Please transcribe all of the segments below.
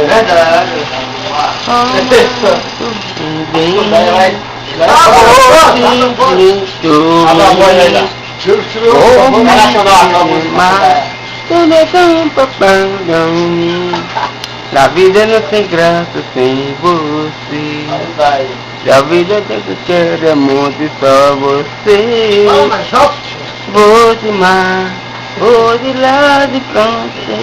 verdade. A vida não tem graça sem você. A vida tem que ter amor e só você. Vou te amar, vou de lá de você.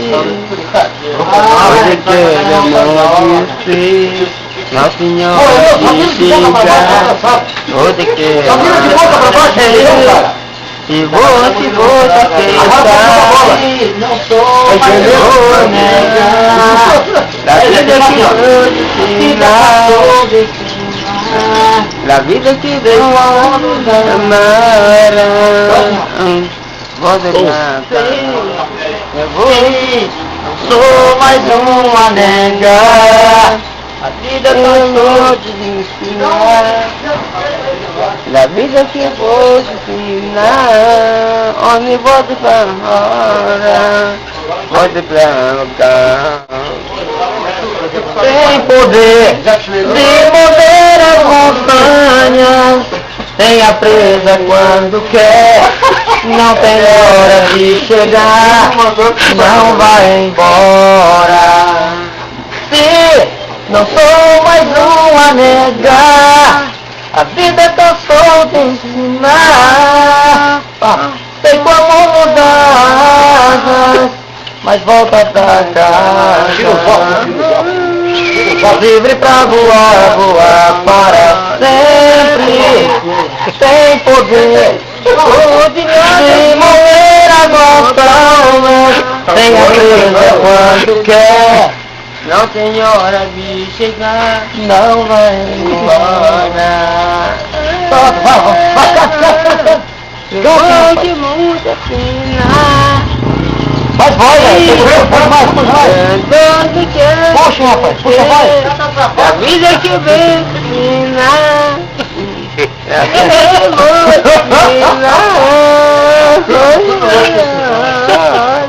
Hoje quero amor de você. Nossa Senhora de chegar. Hoje quero amor de você. Se você quer não sou mais vou negar. A vida que vou te ensinar. A vida que veio amar. Vou deixar. Eu vou. Sou mais um a negar. A vida passou de ensinar. A vida que vou te ensinar. Onde volto pra hora, volto pra cá. Tem poder de mover as montanhas. Tem a presa quando quer. Não tem hora de chegar. Não vai embora. Se não sou mais um a negar. A vida tá solta em ensinar. Sei como mudar, mas volta pra casa. Livre pra voar, voar para sempre. Tem poder de mover as montanhas. Tem a presa quando quer. Não tem hora de chegar, não vai embora. Vai de muita pena. Mas vai, mais. Puxa, rapaz, puxa, vai. A vida que vem ensinar.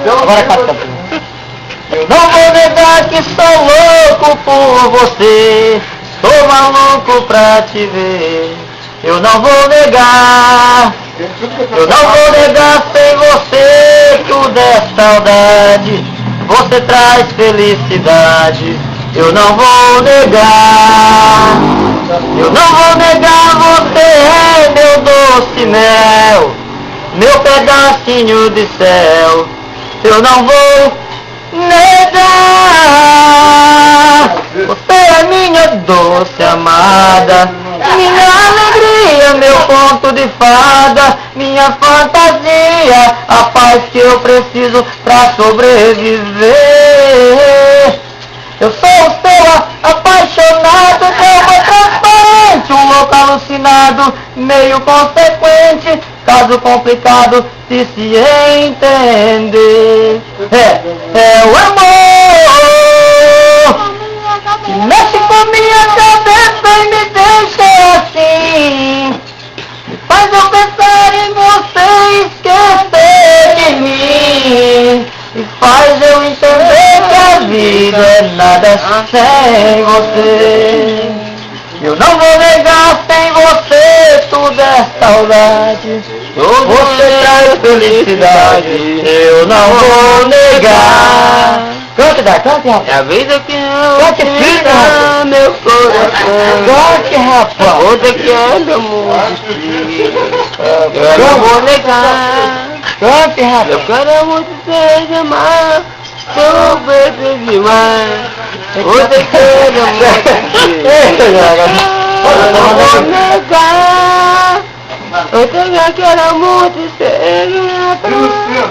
Agora canta. Eu não vou negar que sou louco por você. Sou maluco pra te ver. Eu não vou negar. Eu não vou negar sem você. Tudo é saudade. Você traz felicidade. Eu não vou negar. Eu não vou negar. Você é meu doce mel, meu pedacinho de céu. Eu não vou negar. Você é minha doce amada, minha alegria, meu conto de fada, minha fantasia, a paz que eu preciso pra sobreviver. Eu sou o seu apaixonado, calma transparente, um louco alucinado, meio consequente, caso complicado de se entender. É o amor que mexe com minha cabeça e me deixa assim. Me faz eu pensar em você e esquecer de mim. E faz eu entender que a vida é nada sem você. Eu não vou negar, sem você tudo é saudade. Você traz felicidade. Eu não vou negar. Cante, rapaz. É a vida que eu Cante, filho, meu coração. Cante, rapaz. Você quer muito. Eu não vou negar. Cante, rapaz. Eu quero muito te amar. Sou bebê demais. Você quer muito. Eu não vou negar. Eu também quero muito te amar.